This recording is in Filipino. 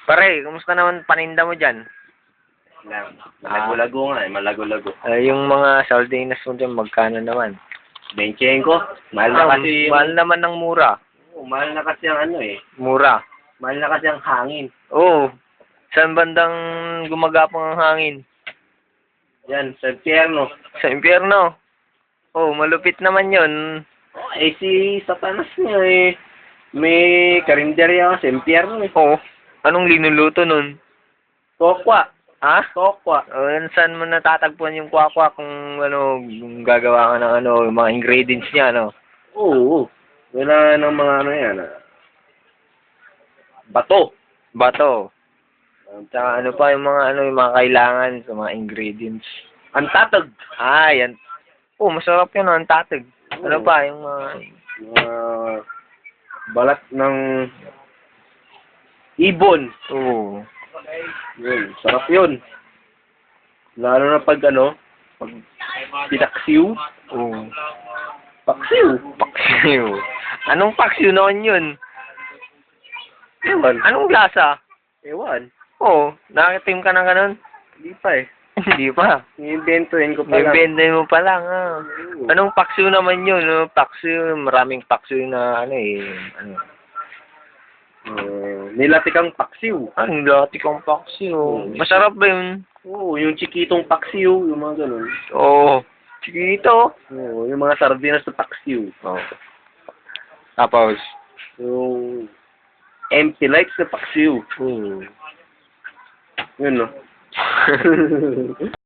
Pare, kumusta naman paninda mo dyan? Malago-lago nga eh, malago-lago. Yung mga sardinas mo dyan, magkano naman? 25. Mahal na kasi Mahal naman ng mura. mahal na kasi ang ano eh. Mura. Mahal na kasi ang hangin. Oo. Saan bandang gumagapang ang hangin? Yan, sa impyerno. Sa impyerno. Oh, malupit naman yun. Oh, eh si Satanas niya eh. May karinderya sa impyerno eh. Oh, anong linuluto nun? Kokwa. Ha? Kokwa. Saan mo natatagpuan yung kwakwa kung ano, kung gagawa ka ng ano, yung mga ingredients niya, ano? Oo. Wala nang mga ano yan ah. Bato. Bato. Tsaka ano pa yung mga ano, yung mga kailangan sa mga ingredients. Ang tatag. Ah, yan. Oh, masarap yun, ang tatag. Ano Oo. pa yung mga... Mga balat ng ibon. Oo. Yun, sarap yun. Lalo na pag ano, pag pinaksiw. Oo. Paksiw. Paksiw. Anong paksiw noon yun? Ewan. Anong lasa? Ewan. Oo, nakatim ka ng ganun? Hindi pa eh. Hindi pa. Iinventuhin ko pa lang. Bibende mo pa lang, ah. Oo. Anong paksiw naman yun? No? Paksiw, maraming paksiw na ano eh. Ano? Nilatikang paksiw. Ang dati kong paksiw. Masarap ba yun? Oo, yung chikitong paksiw, yung mga ganun. Oo. Chiquito. Oo, yung mga sardinas na paksiw. Oo. Tapos? Yung empty likes na paksiw. Oo. Yun no.